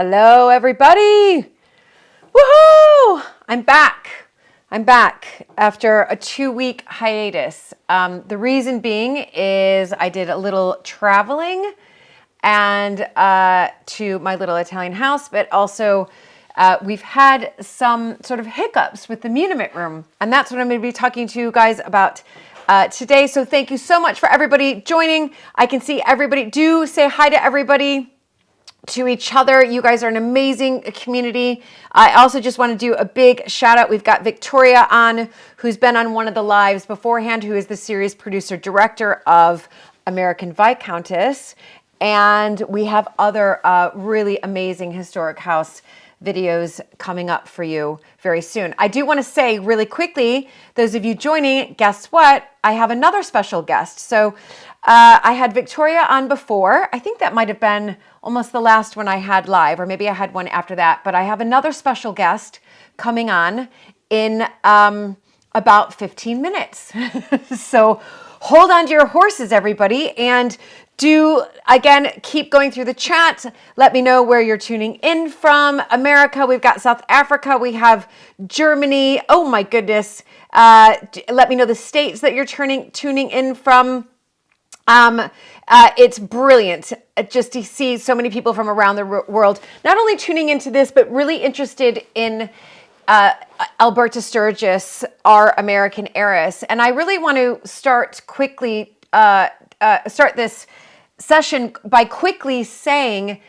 Hello, everybody. Woohoo! I'm back. After a 2-week hiatus. The reason being is I did a little traveling and to my little Italian house, but also we've had some sort of hiccups with the Muniment room. And that's what I'm going to be talking to you guys about today. So thank you so much for everybody joining. I can see everybody. Do say hi to everybody, to each other. You guys are an amazing community. I also just want to do a big shout out. We've got Victoria on, who's been on one of the lives beforehand, who is the series producer director of American Viscountess. And we have other really amazing historic house videos coming up for you very soon. I do want to say really quickly, those of you joining, guess what? I have another special guest. So I had Victoria on before. I think that might have been almost the last one I had live, or maybe I had one after that. But I have another special guest coming on in about 15 minutes. So hold on to your horses, everybody. And do, again, keep going through the chat. Let me know where you're tuning in from. America, we've got South Africa, we have Germany. Oh my goodness. Let me know the states that you're tuning in from. It's brilliant just to see so many people from around the world, not only tuning into this, but really interested in Alberta Sturges, our American heiress. And I really want to start this session by quickly saying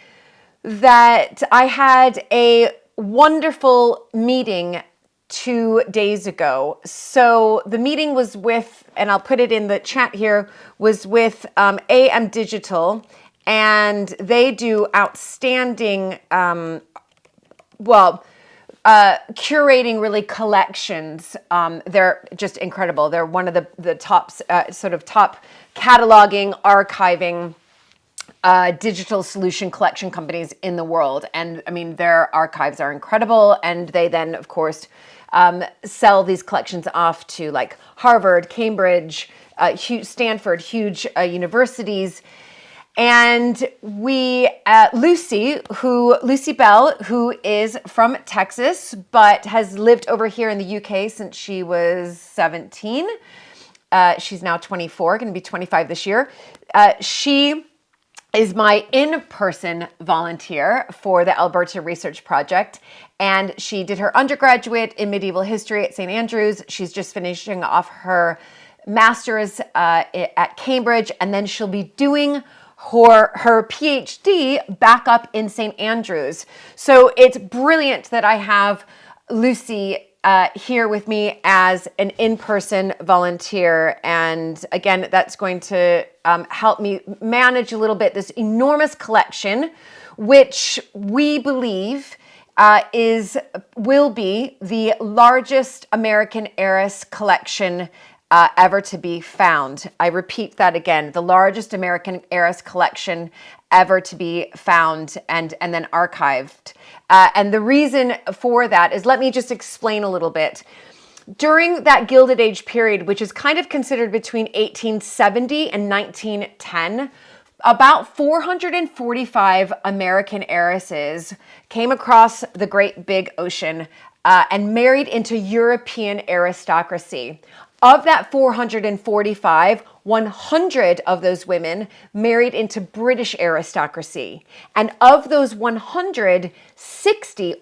that I had a wonderful meeting 2 days ago. So the meeting was with, and I'll put it in the chat here, was with AM Digital, and they do outstanding, curating really collections. They're just incredible. They're one of the top, top cataloging, archiving, digital solution collection companies in the world. And I mean, their archives are incredible. And they then, of course, sell these collections off to like Harvard, Cambridge, Stanford, huge universities. And we, Lucy Bell, who is from Texas, but has lived over here in the UK since she was 17. She's now 24, going to be 25 this year. She is my in-person volunteer for the Alberta Research Project. And she did her undergraduate in medieval history at St. Andrews. She's just finishing off her master's at Cambridge. And then she'll be doing her PhD back up in St. Andrews. So it's brilliant that I have Lucy here with me as an in-person volunteer. And again, that's going to help me manage a little bit this enormous collection, which we believe will be the largest American heiress collection ever to be found. I repeat that again, the largest American heiress collection ever to be found and then archived. And the reason for that is, let me just explain a little bit. During that Gilded Age period, which is kind of considered between 1870 and 1910, about 445 American heiresses came across the great big ocean and married into European aristocracy. Of that 445, 100 of those women married into British aristocracy. And of those 100,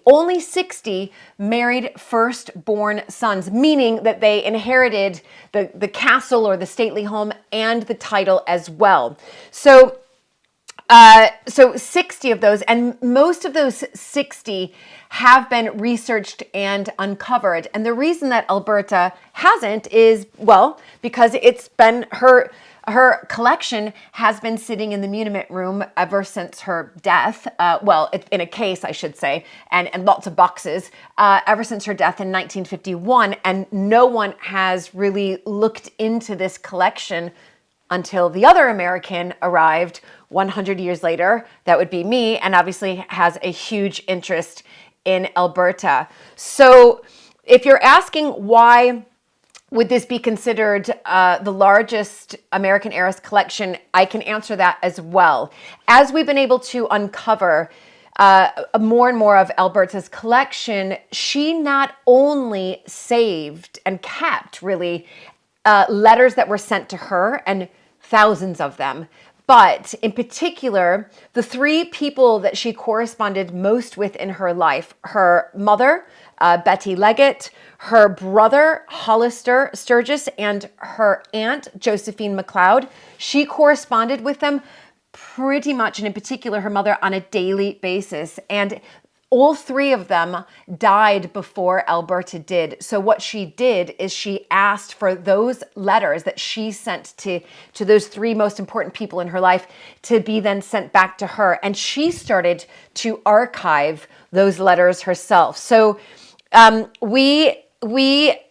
only 60 married firstborn sons, meaning that they inherited the castle or the stately home and the title as well. So 60 of those, and most of those 60 have been researched and uncovered. And the reason that Alberta hasn't is, well, because it's been her collection has been sitting in the Muniment room ever since her death. In a case, I should say, and lots of boxes, ever since her death in 1951. And no one has really looked into this collection until the other American arrived 100 years later. That would be me, and obviously has a huge interest in Alberta. So if you're asking why would this be considered the largest American heiress collection, I can answer that as well. As we've been able to uncover more and more of Alberta's collection, she not only saved and kept really letters that were sent to her, and thousands of them, but in particular, the three people that she corresponded most with in her life: her mother, Betty Leggett, her brother, Hollister Sturges, and her aunt, Josephine MacLeod. She corresponded with them pretty much, and in particular, her mother, on a daily basis. And all three of them died before Alberta did. So what she did is she asked for those letters that she sent to those three most important people in her life to be then sent back to her. And she started to archive those letters herself. So we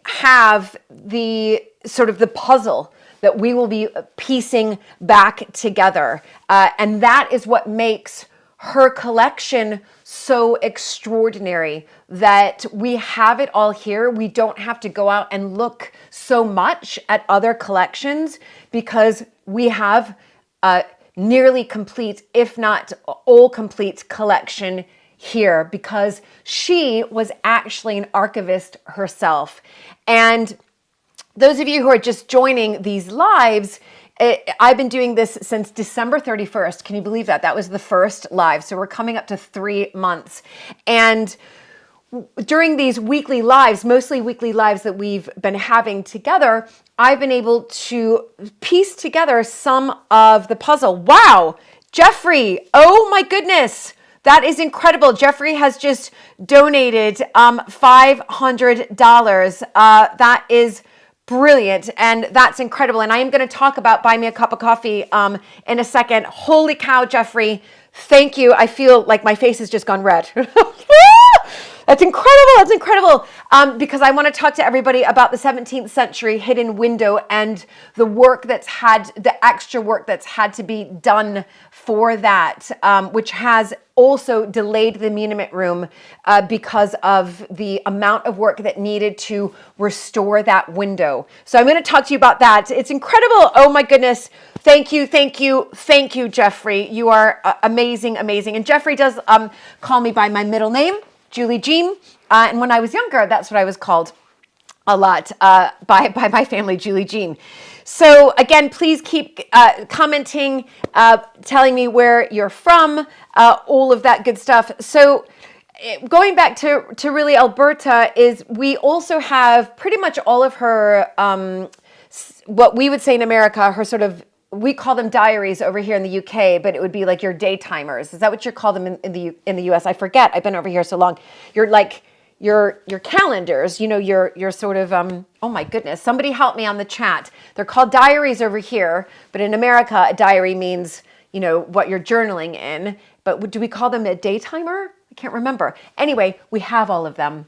have the sort of the puzzle that we will be piecing back together. And that is what makes her collection so extraordinary, that we have it all here. We don't have to go out and look so much at other collections, because we have a nearly complete, if not all complete, collection here, because she was actually an archivist herself. And those of you who are just joining these lives, I've been doing this since December 31st. Can you believe that? That was the first live. So we're coming up to 3 months. And during these weekly lives, mostly weekly lives that we've been having together, I've been able to piece together some of the puzzle. Wow, Jeffrey, oh my goodness. That is incredible. Jeffrey has just donated $500. That is brilliant, and that's incredible. And I am going to talk about Buy Me a Cup of Coffee in a second. Holy cow, Jeffrey. Thank you. I feel like my face has just gone red. That's incredible. That's incredible. Because I want to talk to everybody about the 17th century hidden window and the work that's the extra work that's had to be done for that, which has also delayed the Muniment Room because of the amount of work that needed to restore that window. So I'm going to talk to you about that. It's incredible. Oh my goodness. Thank you, thank you, thank you, Jeffrey. You are amazing, amazing. And Jeffrey does call me by my middle name, Julie Jean. And when I was younger, that's what I was called a lot by my family, Julie Jean. So again, please keep commenting, telling me where you're from, all of that good stuff. So going back to really Alberta, is we also have pretty much all of her, what we would say in America, her sort of, we call them diaries over here in the UK, but it would be like your daytimers. Is that what you call them in the US? I forget. I've been over here so long. You're like your calendars, your sort of, oh my goodness, somebody help me on the chat. They're called diaries over here, but in America, a diary means, what you're journaling in. But do we call them a daytimer? I can't remember. Anyway, we have all of them.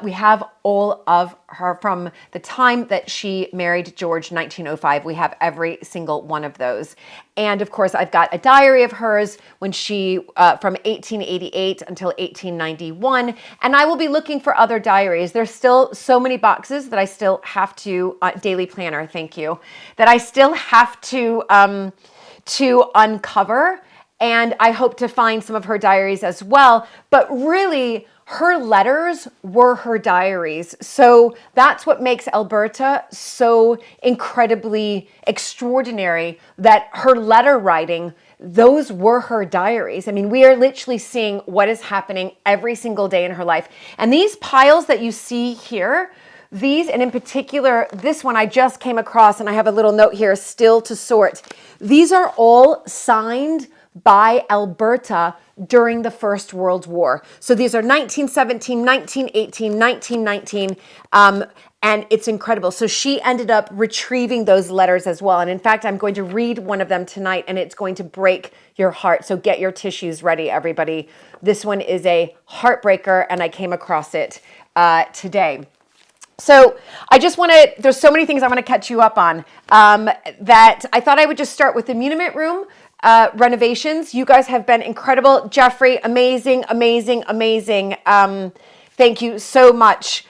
We have all of her from the time that she married George, 1905. We have every single one of those. And of course, I've got a diary of hers when she, from 1888 until 1891. And I will be looking for other diaries. There's still so many boxes that I still have to, daily planner, thank you, that I still have to uncover. And I hope to find some of her diaries as well. But really, her letters were her diaries. So that's what makes Alberta so incredibly extraordinary, that her letter writing, those were her diaries. I mean, we are literally seeing what is happening every single day in her life. And these piles that you see here, these, and in particular, this one I just came across, and I have a little note here, still to sort. These are all signed by Alberta during the First World War. So these are 1917, 1918, 1919, and it's incredible. So she ended up retrieving those letters as well. And in fact, I'm going to read one of them tonight, and it's going to break your heart. So get your tissues ready, everybody. This one is a heartbreaker, and I came across it today. So I just want to, there's so many things I want to catch you up on that I thought I would just start with the Muniment Room renovations. You guys have been incredible. Jeffrey, amazing, amazing, amazing. Thank you so much,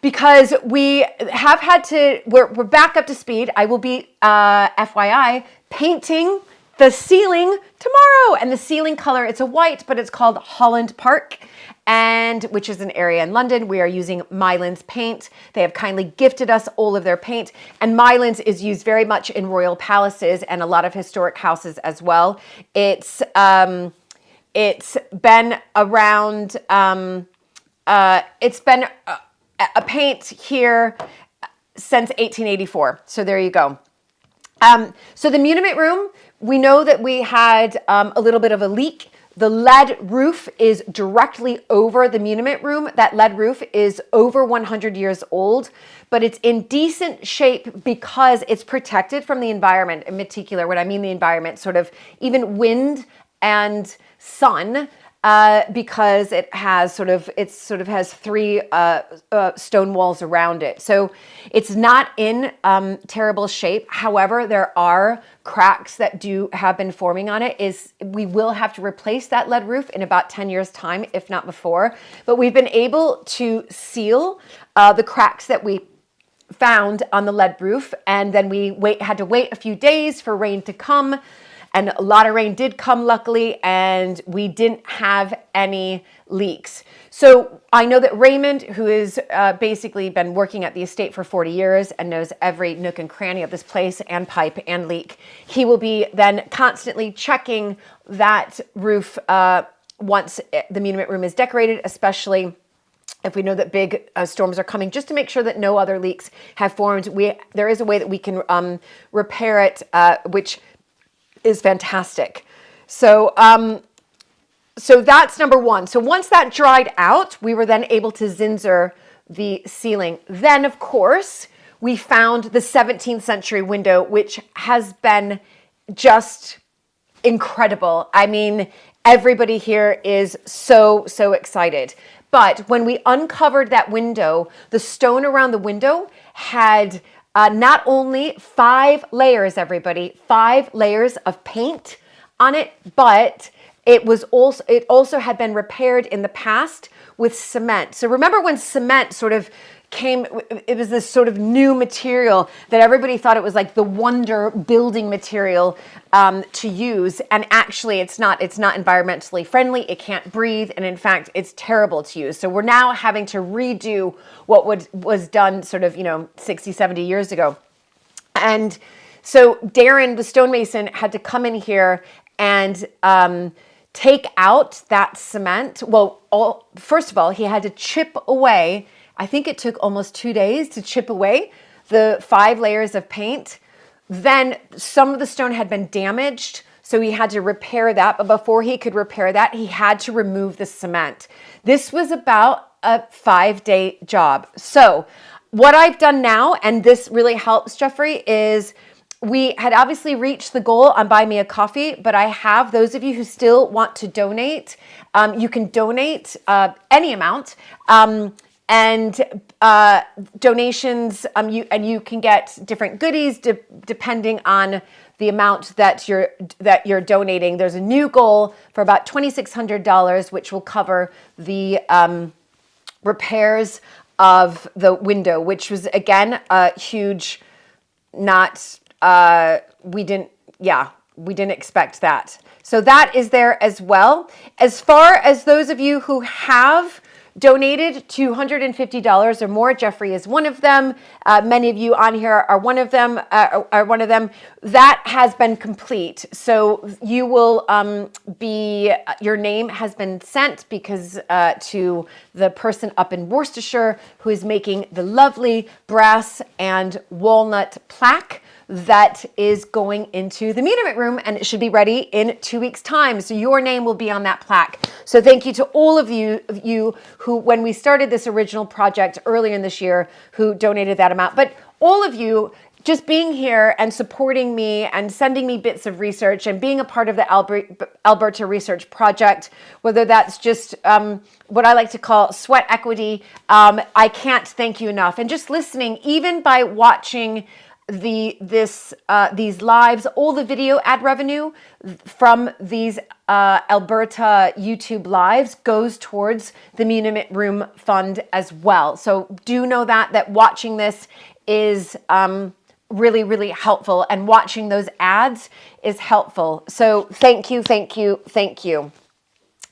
because we have had to, we're back up to speed. I will be, FYI, painting the ceiling tomorrow. And the ceiling color, it's a white, but it's called Holland Park, and which is an area in London. We are using Mylands paint. They have kindly gifted us all of their paint. And Mylands is used very much in royal palaces and a lot of historic houses as well. It's been around, it's been a paint here since 1884. So there you go. So the Muniment room, we know that we had a little bit of a leak. The lead roof is directly over the Muniment room. That lead roof is over 100 years old, but it's in decent shape because it's protected from the environment in particular. When I mean the environment, sort of even wind and sun, because it has has three stone walls around it. So it's not in terrible shape. However, there are cracks that have been forming on it. We will have to replace that lead roof in about 10 years time, if not before. But we've been able to seal the cracks that we found on the lead roof, and then we had to wait a few days for rain to come. And a lot of rain did come, luckily, and we didn't have any leaks. So I know that Raymond, who has basically been working at the estate for 40 years and knows every nook and cranny of this place and pipe and leak, he will be then constantly checking that roof once the Muniment room is decorated, especially if we know that big storms are coming, just to make sure that no other leaks have formed. There is a way that we can repair it, which is fantastic. So so that's number one. So once that dried out, we were then able to Zinsser the ceiling. Then, of course, we found the 17th century window, which has been just incredible. I mean, everybody here is so excited. But when we uncovered that window, the stone around the window had not only 5 layers, everybody, 5 layers of paint on it, but it also had been repaired in the past with cement. So remember when cement sort of came, it was this sort of new material that everybody thought it was like the wonder building material to use. And actually it's not environmentally friendly. It can't breathe. And in fact, it's terrible to use. So we're now having to redo what was done sort of, 60, 70 years ago. And so Darren, the stonemason, had to come in here and take out that cement. Well, first of all, he had to chip away. I think it took almost 2 days to chip away the 5 layers of paint. Then some of the stone had been damaged, so he had to repair that. But before he could repair that, he had to remove the cement. This was about a 5-day job. So what I've done now, and this really helps, Jeffrey, is we had obviously reached the goal on Buy Me a Coffee, but I have those of you who still want to donate. You can donate any amount. And donations, you can get different goodies depending on the amount that you're donating. There's a new goal for about $2,600, which will cover the repairs of the window, which was again a huge. We didn't expect that. So that is there as well. As far as those of you who have donated $250 or more, Jeffrey is one of them. Many of you on here are one of them. That has been complete. So you will your name has been sent because to the person up in Worcestershire who is making the lovely brass and walnut plaque that is going into the Muniment room, and it should be ready in 2 weeks' time. So your name will be on that plaque. So thank you to all of you who, when we started this original project earlier in this year, who donated that amount. But all of you just being here and supporting me and sending me bits of research and being a part of the Alberta Research Project, whether that's just what I like to call sweat equity, I can't thank you enough. And just listening, even by watching these lives, all the video ad revenue from these Alberta YouTube lives goes towards the Muniment Room Fund as well. So do know that watching this is really, really helpful. And watching those ads is helpful. So thank you, thank you, thank you.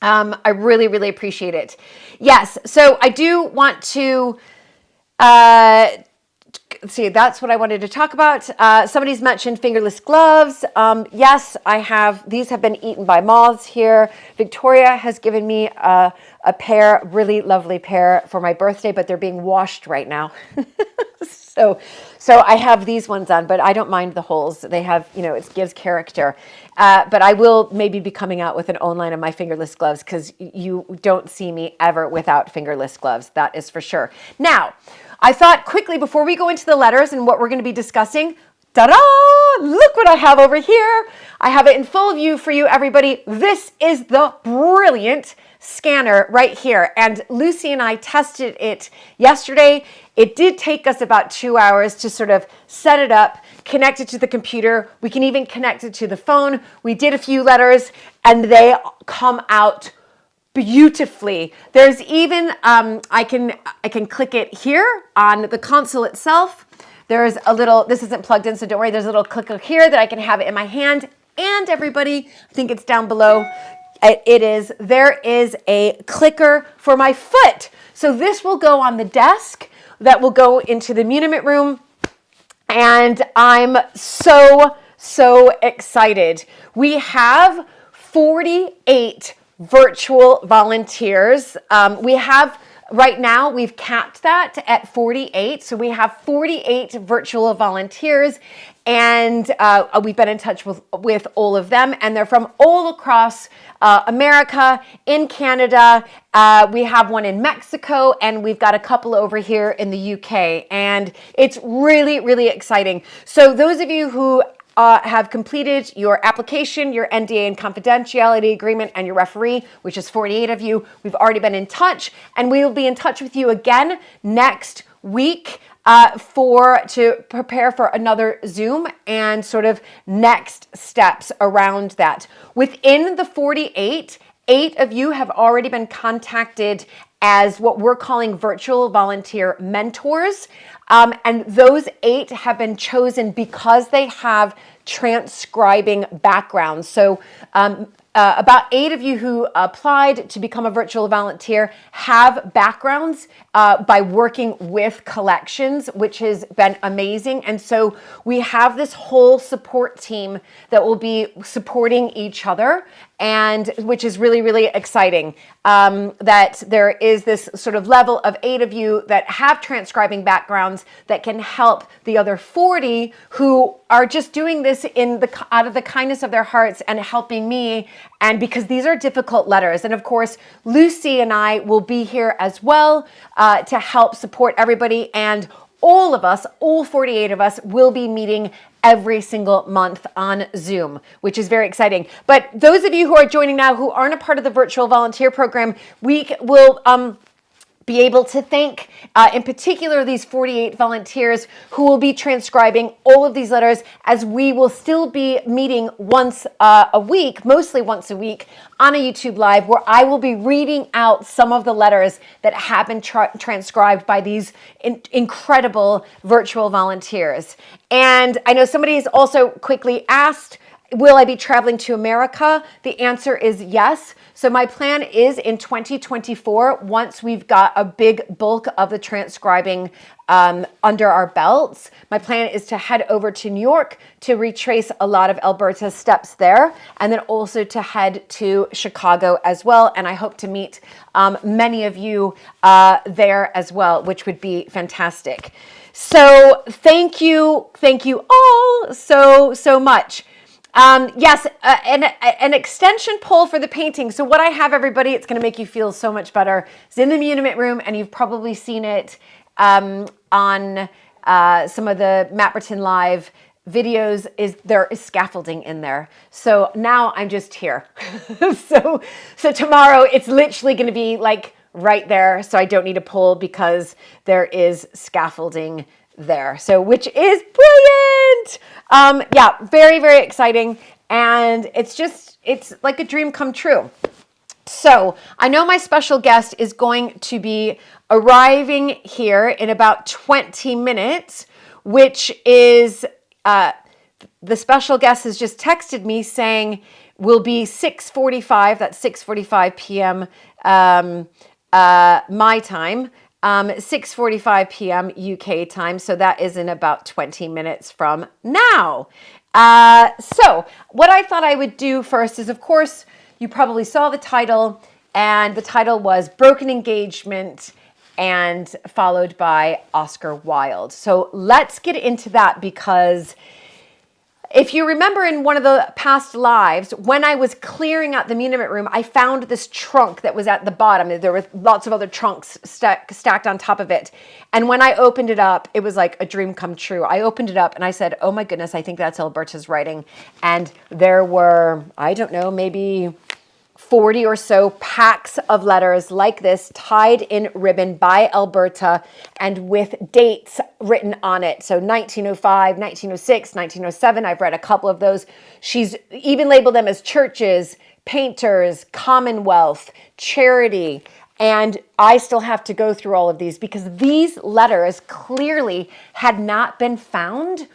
I really, really appreciate it. Yes, so I do want to see, that's what I wanted to talk about. Somebody's mentioned fingerless gloves. Yes, I have. These have been eaten by moths here. Victoria has given me a pair, really lovely pair for my birthday, but they're being washed right now. So I have these ones on, but I don't mind the holes. They have, it gives character. But I will maybe be coming out with an own line of my fingerless gloves because you don't see me ever without fingerless gloves. That is for sure. Now, I thought quickly before we go into the letters and what we're going to be discussing, ta-da! Look what I have over here. I have it in full view for you, everybody. This is the brilliant scanner right here. And Lucy and I tested it yesterday. It did take us about 2 hours to sort of set it up, connect it to the computer. We can even connect it to the phone. We did a few letters and they come out beautifully. There's even, I can click it here on the console itself. There's a little, this isn't plugged in, so don't worry. There's a little clicker here that I can have it in my hand. And everybody, I think it's down below. There is a clicker for my foot. So this will go on the desk, that will go into the muniment room. And I'm so excited. We have 48 virtual volunteers. Right now, we've capped that at 48. So we have 48 virtual volunteers, and we've been in touch with all of them, and they're from all across America, in Canada. We have one in Mexico, and we've got a couple over here in the UK, and it's really, really exciting. So those of you who have completed your application, your NDA and confidentiality agreement, and your referee, which is 48 of you, we've already been in touch, and we will be in touch with you again next week to prepare for another Zoom and sort of next steps around that. Within the 48, 8 of you have already been contacted as what we're calling virtual volunteer mentors. And those 8 have been chosen because they have transcribing backgrounds. So about 8 of you who applied to become a virtual volunteer have backgrounds by working with collections, which has been amazing. And so we have this whole support team that will be supporting each other, and which is really, really exciting. That there is this sort of level of 8 of you that have transcribing backgrounds that can help the other 40 who are just doing this out of the kindness of their hearts and helping me. And because these are difficult letters. And of course, Lucy and I will be here as well to help support everybody. And all of us, all 48 of us, will be meeting every single month on Zoom, which is very exciting. But those of you who are joining now who aren't a part of the virtual volunteer program, we will be able to thank, in particular, these 48 volunteers who will be transcribing all of these letters, as we will still be meeting once a week, mostly once a week, on a YouTube Live, where I will be reading out some of the letters that have been transcribed by these incredible virtual volunteers. And I know somebody has also quickly asked, will I be traveling to America? The answer is yes. So my plan is in 2024, once we've got a big bulk of the transcribing under our belts, my plan is to head over to New York to retrace a lot of Alberta's steps there, and then also to head to Chicago as well. And I hope to meet many of you there as well, which would be fantastic. So thank you all so much. Yes, an extension pole for the painting. So what I have, everybody, it's going to make you feel so much better. It's in the muniment room, and you've probably seen it on some of the Mapperton Live videos. There is scaffolding in there. So now I'm just here. So tomorrow it's literally going to be like right there. So I don't need a pole because there is scaffolding there. So, which is brilliant. Yeah, very, very exciting. And it's like a dream come true. So I know my special guest is going to be arriving here in about 20 minutes. which is, the special guest has just texted me saying will be 6:45, that's 6:45 p.m. My time, 6:45 p.m. UK time. So that is in about 20 minutes from now. So what I thought I would do first is, of course, you probably saw the title, and the title was Broken Engagement, and followed by Oscar Wilde. So let's get into that, because if you remember in one of the past lives, when I was clearing out the muniment room, I found this trunk that was at the bottom. There were lots of other trunks stacked on top of it. And when I opened it up, it was like a dream come true. I opened it up and I said, oh my goodness, I think that's Alberta's writing. And there were, I don't know, maybe 40 or so packs of letters like this, tied in ribbon by Alberta and with dates written on it. So 1905, 1906, 1907, I've read a couple of those. She's even labeled them as churches, painters, Commonwealth, charity. And I still have to go through all of these, because these letters clearly had not been found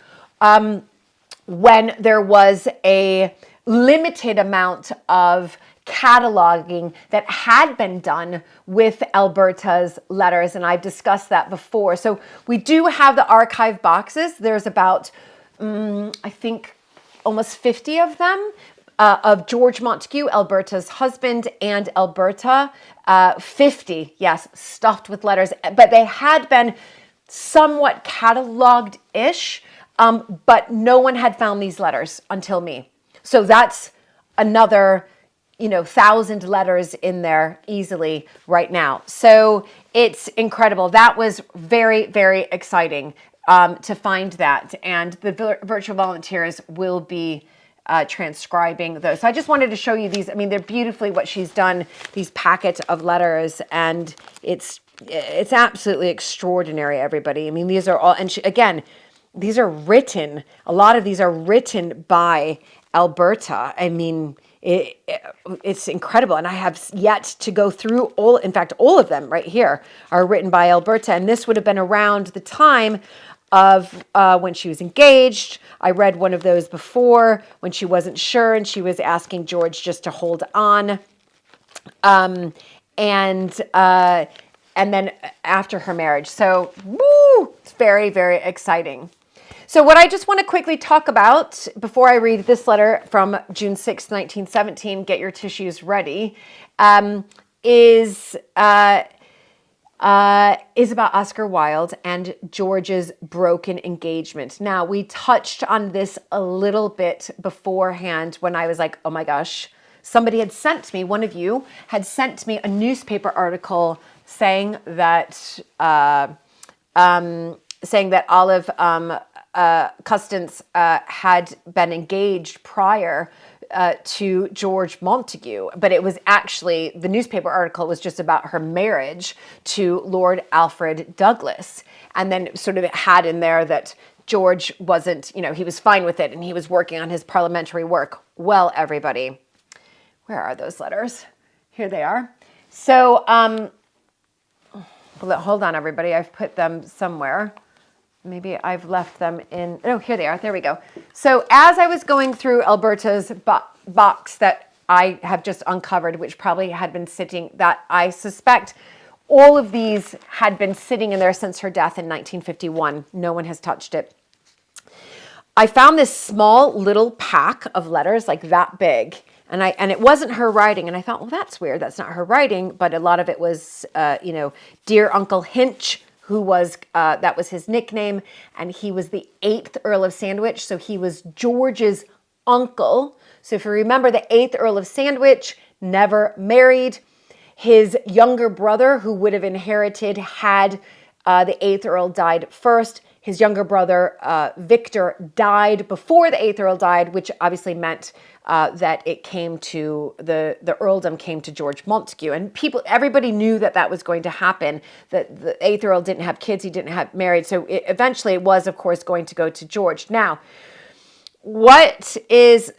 when there was a limited amount of cataloging that had been done with Alberta's letters, and I've discussed that before. So we do have the archive boxes. There's about, I think, almost 50 of them, of George Montague, Alberta's husband, and Alberta. 50, yes, stuffed with letters, but they had been somewhat cataloged-ish, but no one had found these letters until me. So that's another 1,000 letters in there easily right now. So it's incredible. That was very, very exciting to find that. And the virtual volunteers will be transcribing those. So I just wanted to show you these. I mean, they're beautifully what she's done, these packets of letters, and it's absolutely extraordinary, everybody. I mean, these are all, and again, these are written, a lot of these are written by Alberta. I mean, it's incredible. And I have yet to go through all, in fact, all of them right here are written by Alberta. And this would have been around the time of when she was engaged. I read one of those before when she wasn't sure and she was asking George just to hold on. And then after her marriage. So, woo, it's very, very exciting. So what I just want to quickly talk about before I read this letter from June 6, 1917, get your tissues ready, is about Oscar Wilde and George's broken engagement. Now, we touched on this a little bit beforehand when I was like, oh my gosh, somebody had sent me, one of you had sent me a newspaper article saying that Olive Custance had been engaged prior to George Montague, but it was actually, the newspaper article was just about her marriage to Lord Alfred Douglas. And then sort of it had in there that George wasn't, he was fine with it and he was working on his parliamentary work. Well, everybody, where are those letters? Here they are. So, hold on, everybody. I've put them somewhere. Maybe I've left them in, oh, here they are. There we go. So as I was going through Alberta's box that I have just uncovered, which probably had been sitting, that I suspect all of these had been sitting in there since her death in 1951. No one has touched it. I found this small little pack of letters like that big. And it wasn't her writing. And I thought, well, that's weird. That's not her writing. But a lot of it was, Dear Uncle Hinch, who was, that was his nickname, and he was the 8th Earl of Sandwich, so he was George's uncle. So if you remember, the 8th Earl of Sandwich never married. His younger brother, who would have inherited had the 8th Earl died first. His younger brother, Victor, died before the 8th Earl died, which obviously meant that it came to, the earldom came to George Montague. And everybody knew that was going to happen, that the 8th Earl didn't have kids, he didn't have married. So eventually it was, of course, going to go to George. Now, what is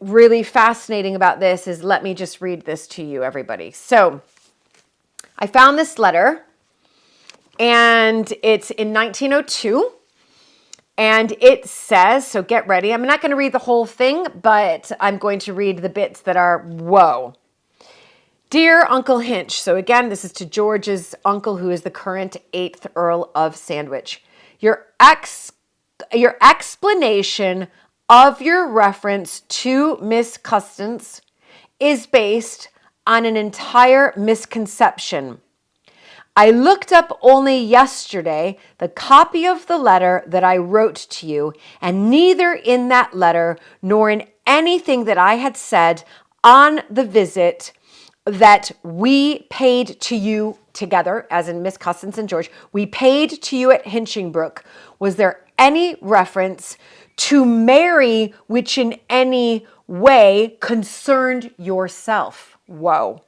really fascinating about this is, let me just read this to you, everybody. So I found this letter, and it's in 1902. And it says, so get ready. I'm not going to read the whole thing, but I'm going to read the bits that are, whoa. Dear Uncle Hinch. So again, this is to George's uncle, who is the current 8th Earl of Sandwich. Your explanation of your reference to Miss Custance is based on an entire misconception. I looked up only yesterday the copy of the letter that I wrote to you, and neither in that letter nor in anything that I had said on the visit that we paid to you together, as in Miss Custance and George, we paid to you at Hinchingbrook, was there any reference to Mary which in any way concerned yourself? Whoa.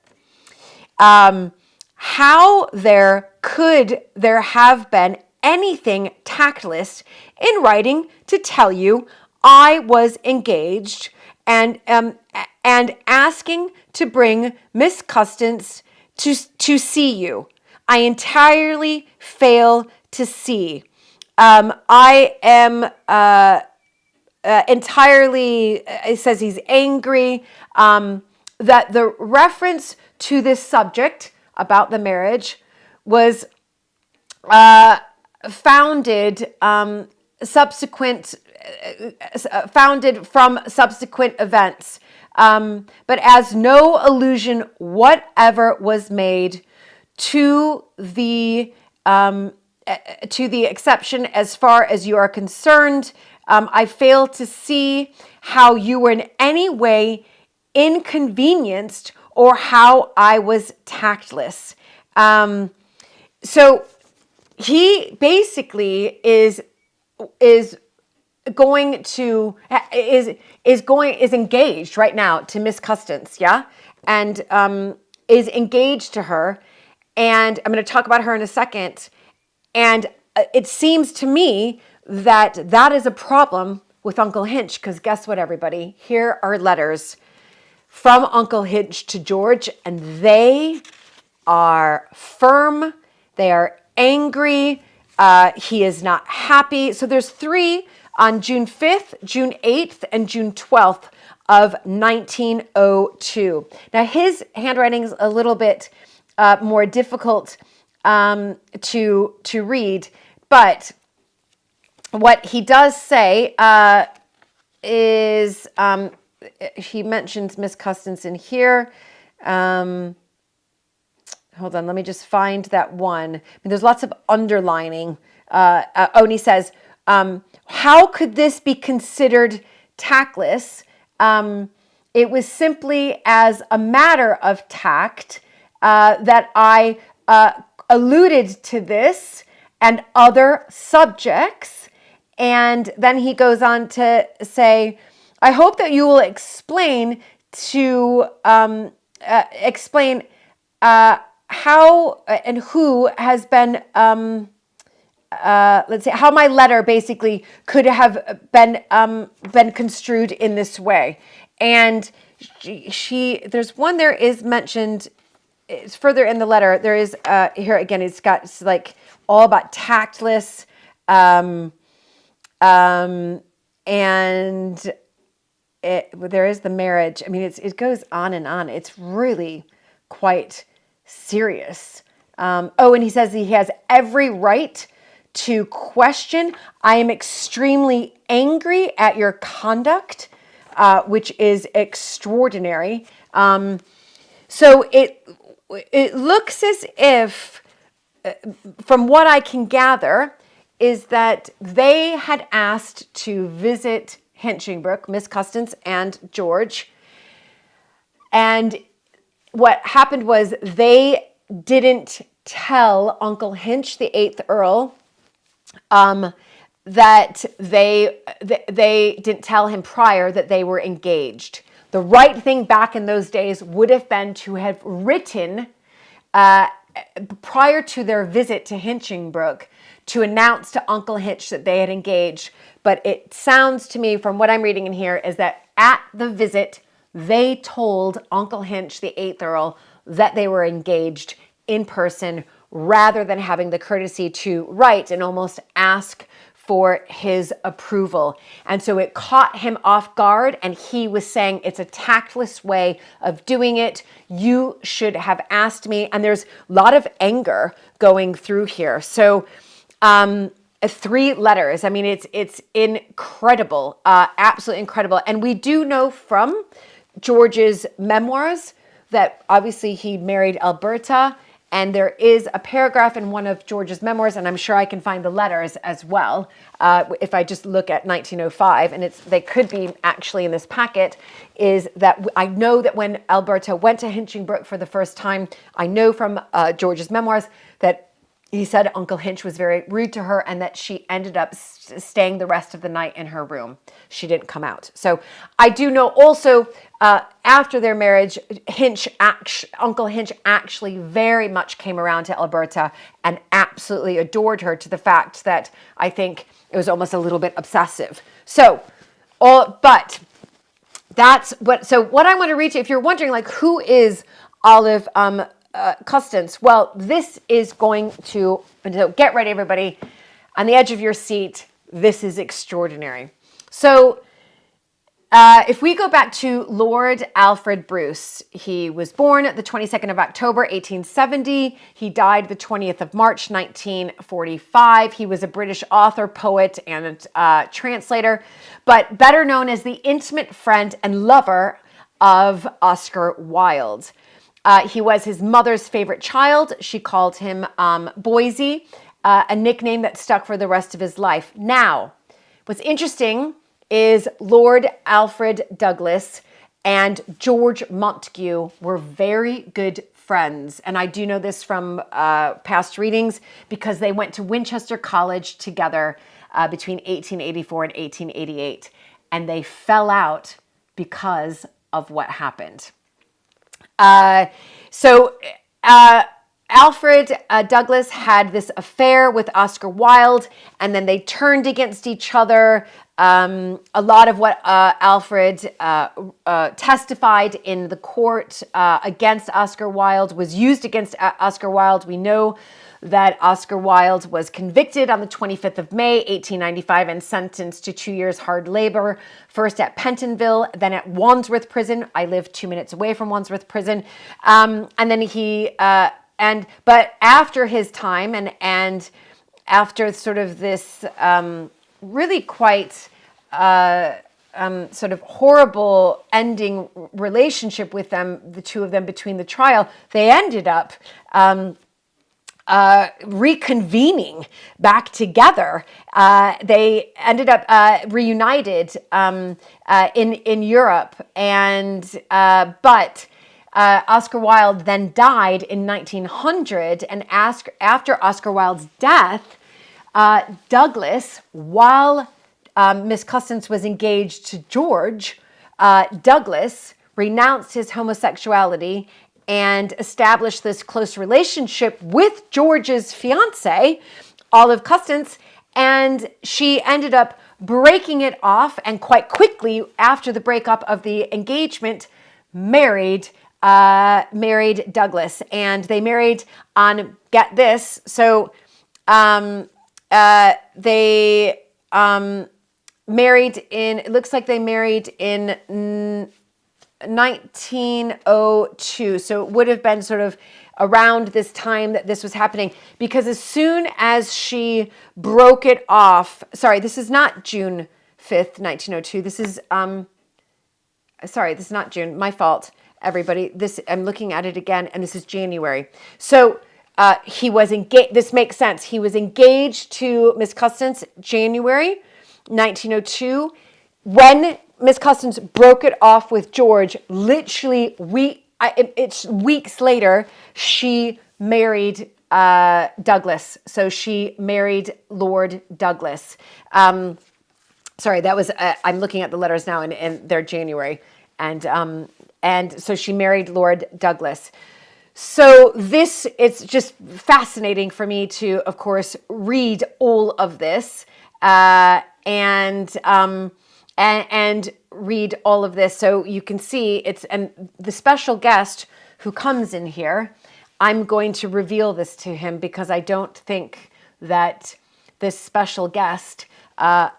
How could there have been anything tactless in writing to tell you I was engaged and asking to bring Miss Custance to see you? I entirely fail to see. I am entirely, it says he's angry, that the reference to this subject about the marriage was founded from subsequent events, but as no allusion whatever was made to the exception as far as you are concerned, I fail to see how you were in any way inconvenienced or how I was tactless. So he basically is engaged right now to Miss Custance, yeah, and is engaged to her, and I'm going to talk about her in a second. And it seems to me that is a problem with Uncle Hinch, because guess what, everybody? Here are letters from Uncle Hinch to George, and they are firm, they are angry, he is not happy. So there's 3 on June 5th, June 8th, and June 12th of 1902. Now his handwriting is a little bit more difficult to read, but what he does say is he mentions Miss Custance in here. Hold on, let me just find that one. I mean, there's lots of underlining. And he says, how could this be considered tactless? It was simply as a matter of tact that I alluded to this and other subjects. And then he goes on to say, I hope that you will explain how and who has been, let's say, how my letter basically could have been construed in this way. And there's one there is mentioned, it's further in the letter. There is, here again, it's like all about tactless, and there is the marriage. I mean, it goes on and on. It's really quite serious. And he says he has every right to question. I am extremely angry at your conduct, which is extraordinary. So it looks as if, from what I can gather, is that they had asked to visit Hinchingbrook, Miss Custance and George. And what happened was they didn't tell Uncle Hinch, the 8th Earl, that they didn't tell him prior that they were engaged. The right thing back in those days would have been to have written prior to their visit to Hinchingbrook to announce to Uncle Hinch that they had engaged. But it sounds to me, from what I'm reading in here, is that at the visit, they told Uncle Hinch, the 8th Earl, that they were engaged in person, rather than having the courtesy to write and almost ask for his approval. And so it caught him off guard, and he was saying, it's a tactless way of doing it. You should have asked me. And there's a lot of anger going through here. So 3 letters. I mean, it's incredible, absolutely incredible. And we do know from George's memoirs that obviously he married Alberta, and there is a paragraph in one of George's memoirs, and I'm sure I can find the letters as well, if I just look at 1905, and they could be actually in this packet, is that I know that when Alberta went to Hinchingbrook for the first time, I know from George's memoirs that he said Uncle Hinch was very rude to her, and that she ended up staying the rest of the night in her room. She didn't come out. So I do know also after their marriage, Uncle Hinch actually very much came around to Alberta and absolutely adored her, to the fact that I think it was almost a little bit obsessive. So, but that's what. So what I want to read to you, if you're wondering, like, who is Olive Custance? Well, this is going to, get ready, everybody, on the edge of your seat. This is extraordinary. So if we go back to Lord Alfred Bruce, he was born the 22nd of October, 1870. He died the 20th of March, 1945. He was a British author, poet, and translator, but better known as the intimate friend and lover of Oscar Wilde. He was his mother's favorite child. She called him Boise, a nickname that stuck for the rest of his life. Now, what's interesting is Lord Alfred Douglas and George Montagu were very good friends. And I do know this from past readings, because they went to Winchester College together between 1884 and 1888. And they fell out because of what happened. Alfred Douglas had this affair with Oscar Wilde, and then they turned against each other. A lot of what Alfred testified in the court against Oscar Wilde was used against Oscar Wilde. We know that Oscar Wilde was convicted on the 25th of May, 1895, and sentenced to 2 years hard labor, first at Pentonville, then at Wandsworth Prison. I live 2 minutes away from Wandsworth Prison. And then but after his time and after sort of this really quite sort of horrible ending relationship with them, the two of them, between the trial, they ended up reconvening back together. They ended up reunited in Europe, and but Oscar Wilde then died in 1900, and after Oscar Wilde's death, Douglas, while Miss Custance was engaged to George, Douglas renounced his homosexuality and established this close relationship with George's fiancée, Olive Custance, and she ended up breaking it off, and quite quickly after the breakup of the engagement, married Douglas. And they married on, get this, so they married in, it looks like they married in 1902. So it would have been sort of around this time that this was happening, because as soon as she broke it off, sorry, this is not June 5th, 1902. This is, sorry, this is not June. My fault, everybody. This, I'm looking at it again, and this is January. So he was engaged. This makes sense. He was engaged to Miss Custance January 1902. When Miss Custance broke it off with George, literally it's weeks later, she married Douglas. So she married Lord Douglas. Sorry, that was, I'm looking at the letters now, and they're January. And so she married Lord Douglas. So this, it's just fascinating for me to, of course, read all of this and read all of this. So you can see it's, and the special guest who comes in here, I'm going to reveal this to him, because I don't think that this special guest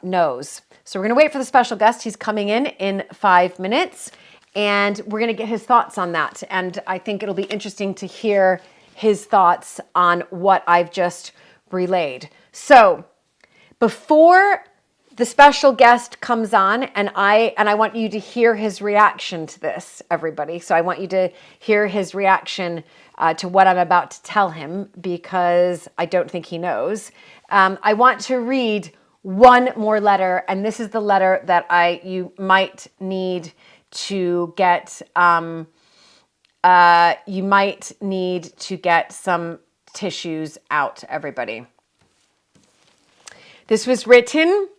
knows. So we're going to wait for the special guest. He's coming in 5 minutes, and we're going to get his thoughts on that. And I think it'll be interesting to hear his thoughts on what I've just relayed. So before the special guest comes on, and I want you to hear his reaction to this, everybody. So I want you to hear his reaction to what I'm about to tell him, because I don't think he knows. I want to read one more letter, and this is the letter that you might need to get. You might need to get some tissues out, everybody. This was written,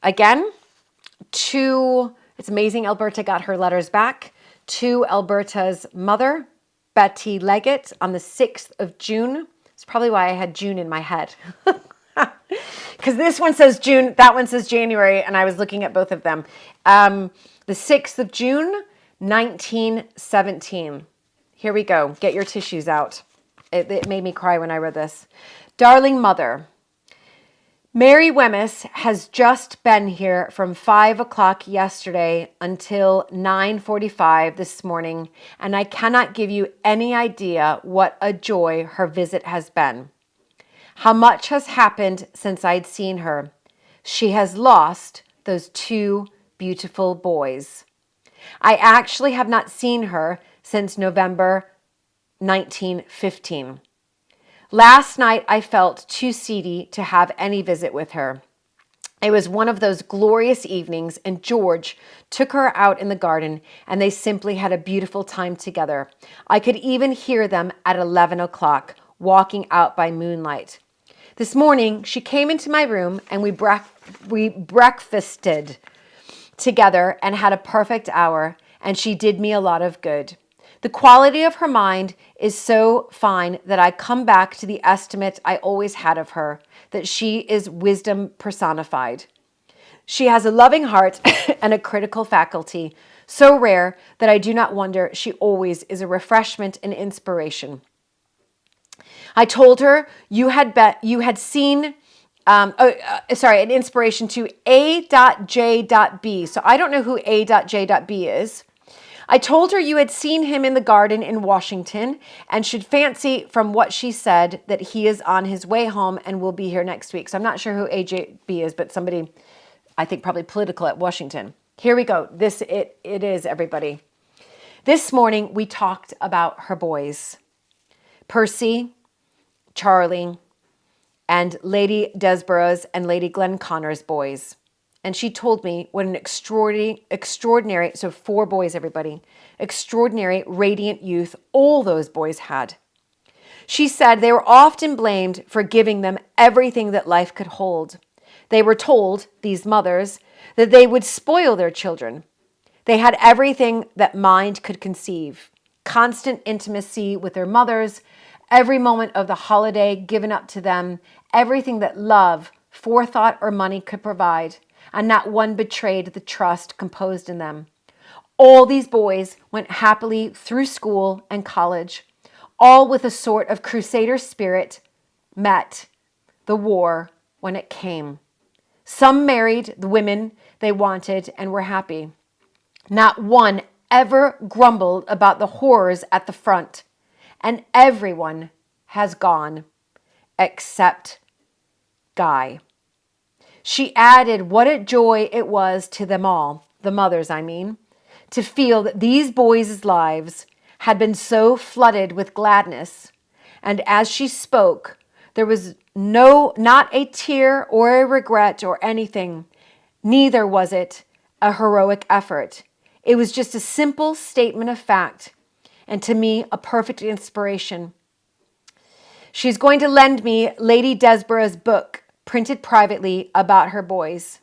again, it's amazing Alberta got her letters back, to Alberta's mother, Betty Leggett, on the 6th of June. It's probably why I had June in my head. Because this one says June, that one says January, and I was looking at both of them. The 6th of June, 1917. Here we go. Get your tissues out. It made me cry when I read this. Darling Mother, Mary Wemyss has just been here from 5 o'clock yesterday until 9:45 this morning, and I cannot give you any idea what a joy her visit has been. How much has happened since I'd seen her. She has lost those 2 beautiful boys. I actually have not seen her since November 1915. Last night I felt too seedy to have any visit with her. It was one of those glorious evenings, and George took her out in the garden, and they simply had a beautiful time together. I could even hear them at 11 o'clock, walking out by moonlight. This morning, she came into my room, and we breakfasted together and had a perfect hour, and she did me a lot of good. The quality of her mind is so fine that I come back to the estimate I always had of her, that she is wisdom personified. She has a loving heart and a critical faculty, so rare that I do not wonder she always is a refreshment and inspiration. I told her you had seen an inspiration to A.J.B. So I don't know who A.J.B is. I told her you had seen him in the garden in Washington, and should fancy from what she said that he is on his way home and will be here next week. So I'm not sure who A.J.B. is, but somebody, I think probably political at Washington. Here we go. It is, everybody. This morning we talked about her boys, Percy, Charlie, and Lady Desborough's and Lady Glenconnor's boys. And she told me what an extraordinary, so 4 boys, everybody, extraordinary, radiant youth all those boys had. She said they were often blamed for giving them everything that life could hold. They were told, these mothers, that they would spoil their children. They had everything that mind could conceive. Constant intimacy with their mothers, every moment of the holiday given up to them, everything that love, forethought, or money could provide, and not one betrayed the trust composed in them. All these boys went happily through school and college, all with a sort of crusader spirit, met the war when it came. Some married the women they wanted and were happy. Not one ever grumbled about the horrors at the front, and everyone has gone except Guy. She added what a joy it was to them all, the mothers I mean, to feel that these boys' lives had been so flooded with gladness. And as she spoke, there was not a tear or a regret or anything. Neither was it a heroic effort. It was just a simple statement of fact, and to me, a perfect inspiration. She's going to lend me Lady Desborough's book, printed privately, about her boys.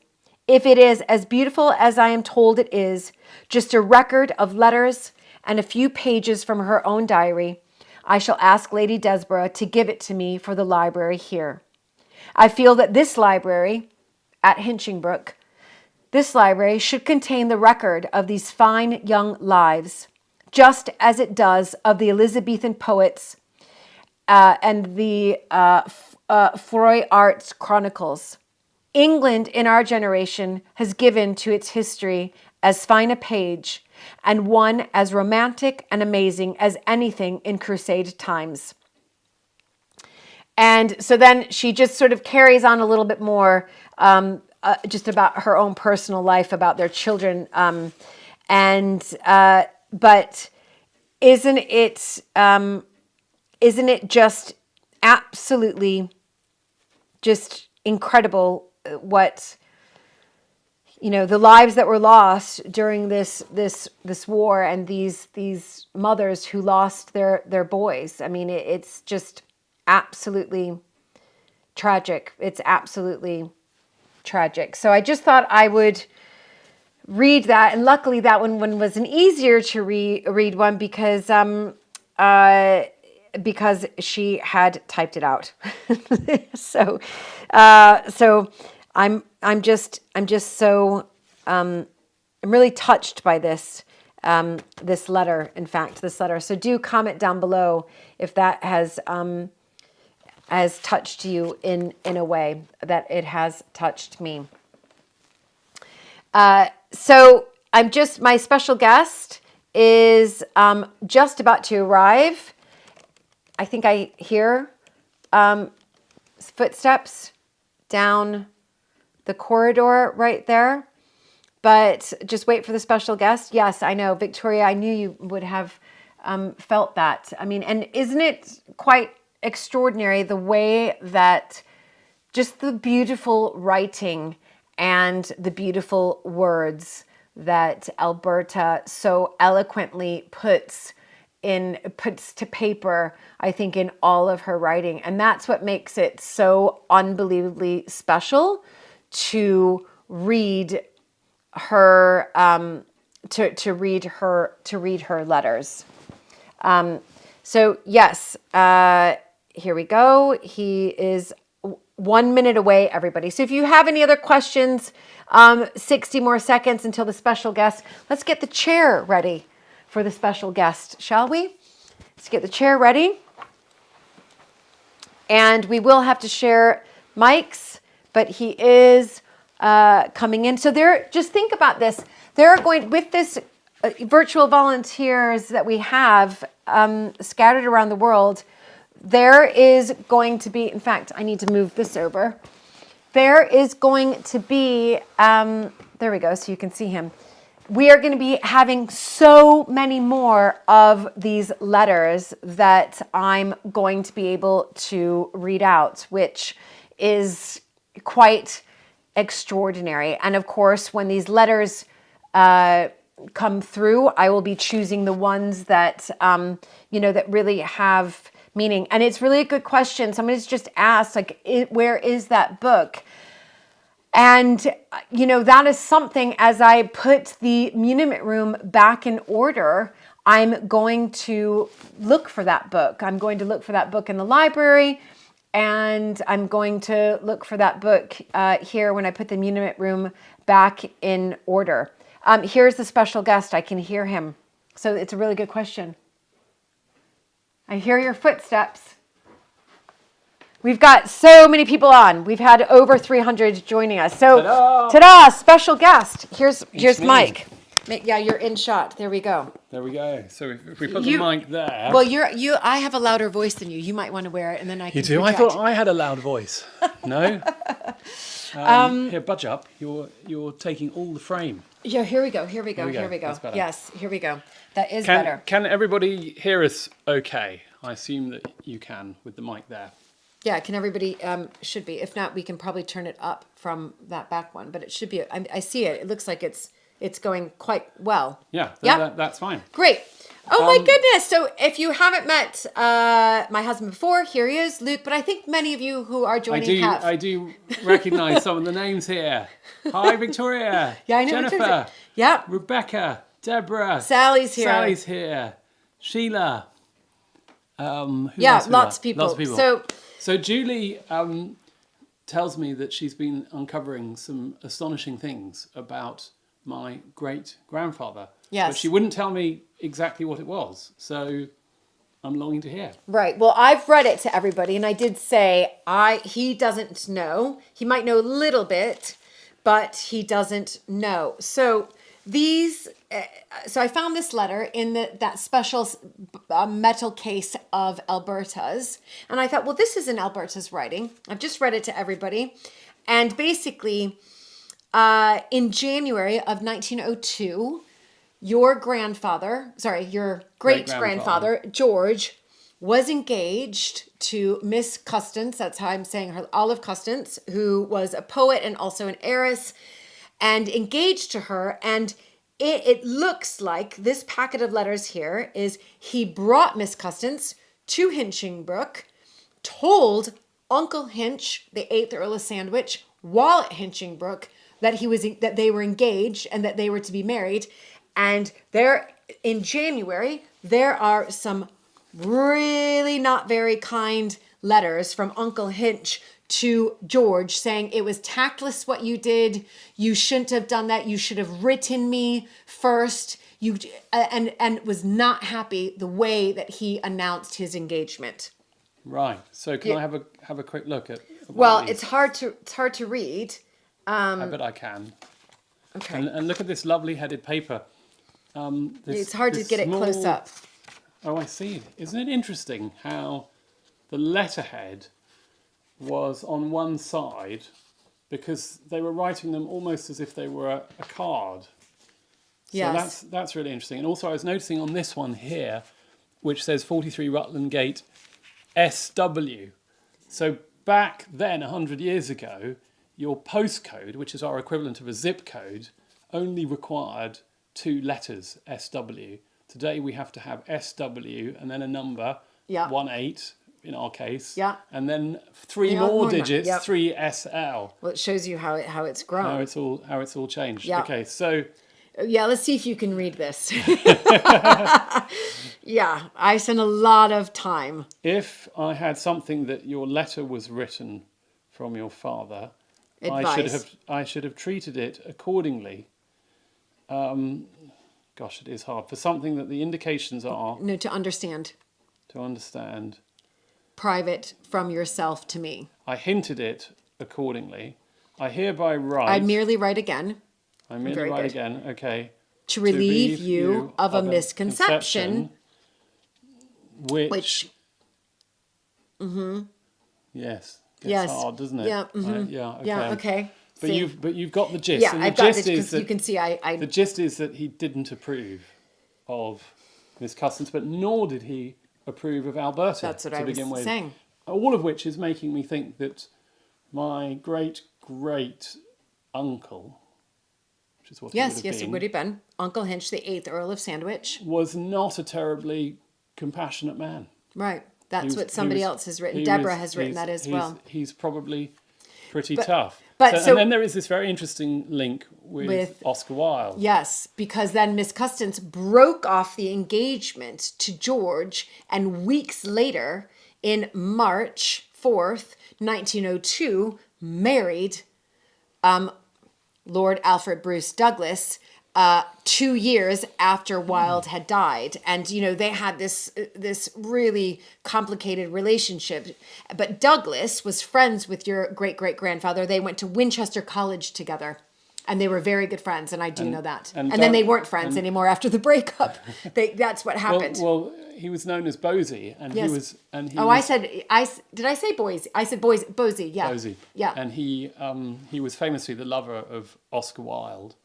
If it is as beautiful as I am told it is, just a record of letters and a few pages from her own diary, I shall ask Lady Desborough to give it to me for the library here. I feel that this library at Hinchingbrook, this library should contain the record of these fine young lives, just as it does of the Elizabethan poets and the Foy Arts Chronicles. England in our generation has given to its history as fine a page and one as romantic and amazing as anything in Crusade times. And so then she just sort of carries on a little bit more just about her own personal life, about their children. But isn't it just absolutely just incredible what, the lives that were lost during this war, and these mothers who lost their boys. I mean, it's just absolutely tragic. It's absolutely tragic. So I just thought I would read that, and luckily that one was an easier to read one because she had typed it out. So I'm just so I'm really touched by this letter. In fact, this letter. So do comment down below if that has touched you in a way that it has touched me. So my special guest is just about to arrive. I think I hear footsteps down the corridor right there, but just wait for the special guest. Yes, I know, Victoria, I knew you would have felt that. I mean, and isn't it quite extraordinary the way that just the beautiful writing and the beautiful words that Alberta so eloquently puts to paper, I think, in all of her writing. And that's what makes it so unbelievably special to read her to read her letters. So yes, here we go. He is 1 minute away, everybody. So if you have any other questions, 60 more seconds until the special guest. Let's get the chair ready for the special guest, shall we? Let's get the chair ready. And we will have to share mics, but he is coming in. So just think about this. They're going, with this virtual volunteers that we have scattered around the world, there is going to be, in fact, I need to move this over. There is going to be, there we go, so you can see him. We are going to be having so many more of these letters that I'm going to be able to read out, which is quite extraordinary. And of course, when these letters come through, I will be choosing the ones that, that really have meaning. And it's really a good question. Somebody's just asked, where is that book? And, that is something, as I put the Muniment room back in order, I'm going to look for that book. I'm going to look for that book in the library, and I'm going to look for that book here when I put the Muniment room back in order. Here's the special guest. I can hear him. So it's a really good question. I hear your footsteps. We've got so many people on. We've had over 300 joining us. So, ta-da, special guest. Here's Mike. Yeah, you're in shot. There we go. There we go. So if we put the mic there. Well, I have a louder voice than you. You might want to wear it, and then I can. You do? Project. I thought I had a loud voice. No. Here, budge up. You're taking all the frame. Yeah. Here we go. Here we go. That's better. Yes. Here we go. That is better. Can everybody hear us? Okay. I assume that you can with the mic there. Yeah, can everybody, should be. If not, we can probably turn it up from that back one, but it should be, I see it. It looks like it's going quite well. Yeah, that's fine. Great. Oh my goodness. So if you haven't met my husband before, here he is, Luke, but I think many of you who are joining have. I do recognize some of the names here. Hi, Victoria. Yeah, I know. Jennifer. Yeah. Rebecca. Deborah. Sally's here. Sheila. Lots of people. So Julie tells me that she's been uncovering some astonishing things about my great-grandfather. Yes. But she wouldn't tell me exactly what it was. So I'm longing to hear. Right. Well, I've read it to everybody, and I did say he doesn't know. He might know a little bit, but he doesn't know. So I found this letter in that special metal case of Alberta's, and I thought, well, this is in Alberta's writing. I've just read it to everybody, and basically, in January of 1902. Your great-grandfather, George, was engaged to Miss Custance, that's how I'm saying her, Olive Custance, who was a poet and also an heiress, and engaged to her. And it looks like this packet of letters here is he brought Miss Custance to Hinchingbrook, told Uncle Hinch, the 8th Earl of Sandwich, while at Hinchingbrook, that they were engaged and that they were to be married. And there, in January, there are some really not very kind letters from Uncle Hinch to George saying it was tactless what you did. You shouldn't have done that. You should have written me first. And was not happy the way that he announced his engagement. Right. So can I have a quick look at? Well, it's hard to read. I bet I can. Okay. And look at this lovely headed paper. It's hard to get it close up. Oh, I see. Isn't it interesting how the letterhead was on one side because they were writing them almost as if they were a card. So Yes. that's really interesting. And also I was noticing on this one here, which says 43 Rutland Gate, SW. So back then, 100 years ago, your postcode, which is our equivalent of a zip code, only required 2 letters, SW. Today we have to have SW and then a number, 18 in our case, and then 3 more digits, 3SL. Well, it shows you how it's grown. How it's all changed. Yeah. Okay, so let's see if you can read this. Yeah, I spent a lot of time. if I had something that your letter was written from your father, Advice. I should have treated it accordingly. Gosh, it is hard. For something that the indications are No, to understand. to understand, Private from yourself to me. I hinted it accordingly. I hereby write. I merely write again. I merely very write good. again. Okay. To relieve you of a misconception. Which. Yes. It's hard, doesn't it? Yeah. Okay. Yeah. Okay. But See. you've got the gist. Yeah, And the I've got gist this is because that you can see I the gist is that he didn't approve of Miss Custance, but nor did he approve of Alberta. That's what to I was begin with. saying. All of which is making me think that my great uncle, which is what Yes, he would have it been, would have been Uncle Hinch, the 8th Earl of Sandwich. was not a terribly compassionate man. Right. That's He what was- somebody he was- else has written. he Deborah was- has written he's- that as he's- well. He's probably pretty tough. but and then there is this very interesting link with Oscar Wilde. Yes, because then Miss Custance broke off the engagement to George, and weeks later, in March 4th, 1902, married Lord Alfred Bruce Douglas 2 years after Wilde had died. And, they had this really complicated relationship. But Douglas was friends with your great-great-grandfather. They went to Winchester College together. And they were very good friends, and I do know that. And then they weren't friends anymore after the breakup. That's what happened. Well, he was known as Bosie, and Yes. he was. And he did I say Boise? I said Bosie, yeah. Bosie. Yeah. And he was famously the lover of Oscar Wilde,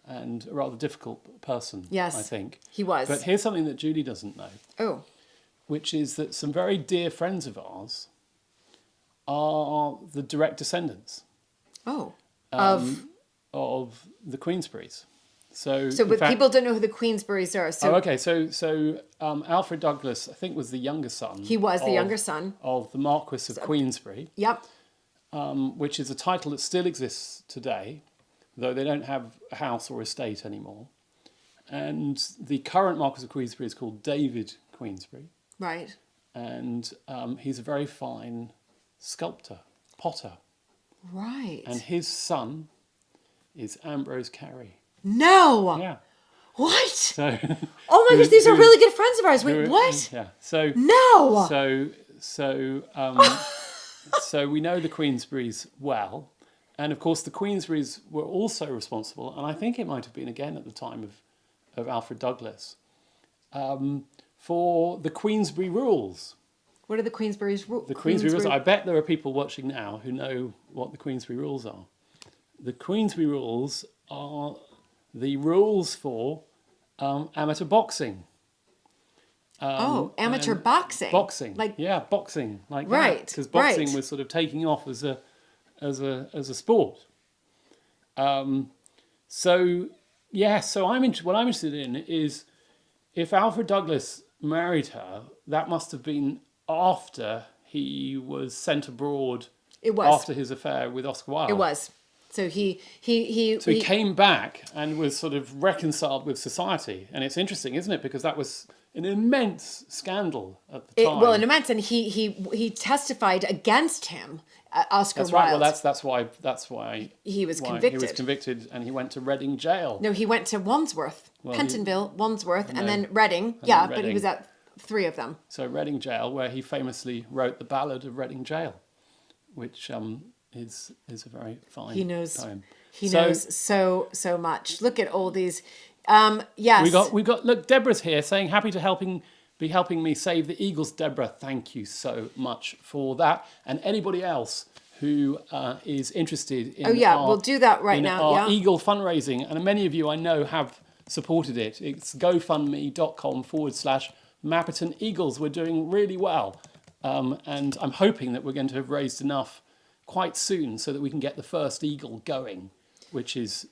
and a rather difficult person. Yes, I think he was. But here's something that Julie doesn't know. Oh. Which is that some very dear friends of ours are the direct descendants Oh. of the Queensberrys. So But in fact- people don't know who the Queensberrys are. So okay. So Alfred Douglas, I think, was the younger son. he was the younger son. of the Marquis of Queensberry, Yep. which is a title that still exists today, though they don't have a house or estate anymore. And the current Marquis of Queensberry is called David Queensberry, Right. and he's a very fine sculptor, potter, Right. and his son is Ambrose Carey. No. Yeah. What? So, Oh my gosh, these are really good friends of ours. Wait, what? Yeah. So No. So we know the Queensberrys well, and of course the Queensberrys were also responsible, and I think it might have been again at the time of Alfred Douglas, for the Queensberry rules. What are the Queensberry's rules? The Queensberry rules. I bet there are people watching now who know what the Queensberry rules are. The Queensberry rules are the rules for amateur boxing. Amateur boxing. Boxing, boxing, like that, because boxing was sort of taking off as a sport. So what I'm interested in is if Alfred Douglas married her, that must have been after he was sent abroad. It was after his affair with Oscar Wilde. It was. So he came back and was sort of reconciled with society, and it's interesting, isn't it? Because that was an immense scandal at the time. And he testified against him, Oscar That's right. Wilde. Well, that's why he was convicted. He was convicted, and he went to Reading jail. No, he went to Wandsworth, Pentonville, Wandsworth, and then Reading. But he was at 3 of them. So Reading jail, where he famously wrote the Ballad of Reading Jail, which is a very fine poem. He knows so much. Look at all these. Yes. We got. Look, Deborah's here saying happy to be helping me save the Eagles. Deborah, thank you so much for that. And anybody else who is interested in we'll do that right now. Our Eagle fundraising, and many of you I know have supported it. It's gofundme.com/Mapperton Eagles. We're doing really well, and I'm hoping that we're going to have raised enough quite soon so that we can get the first eagle going, which is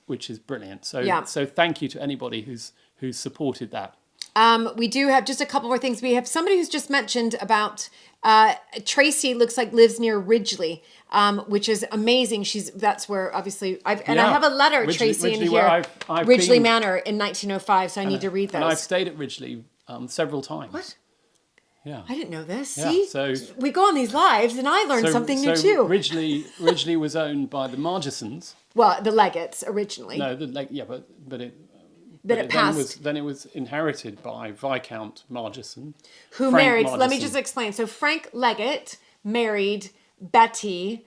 brilliant. So thank you to anybody who's supported that. We do have just a couple more things. We have somebody who's just mentioned about Tracy. Looks like lives near Ridgely, which is amazing. That's where obviously I have a letter, Tracy, in here. I've Ridgely been, Manor in 1905. So I need to read those. And I've stayed at Ridgely several times. What? Yeah. I didn't know this. Yeah, See, so we go on these lives, and I learned something new too. Ridgely was owned by the Margisons. Well, the Legates originally. No, but it passed. Then it was inherited by Viscount Margison, who married. Let me just explain. So Frank Legate married Betty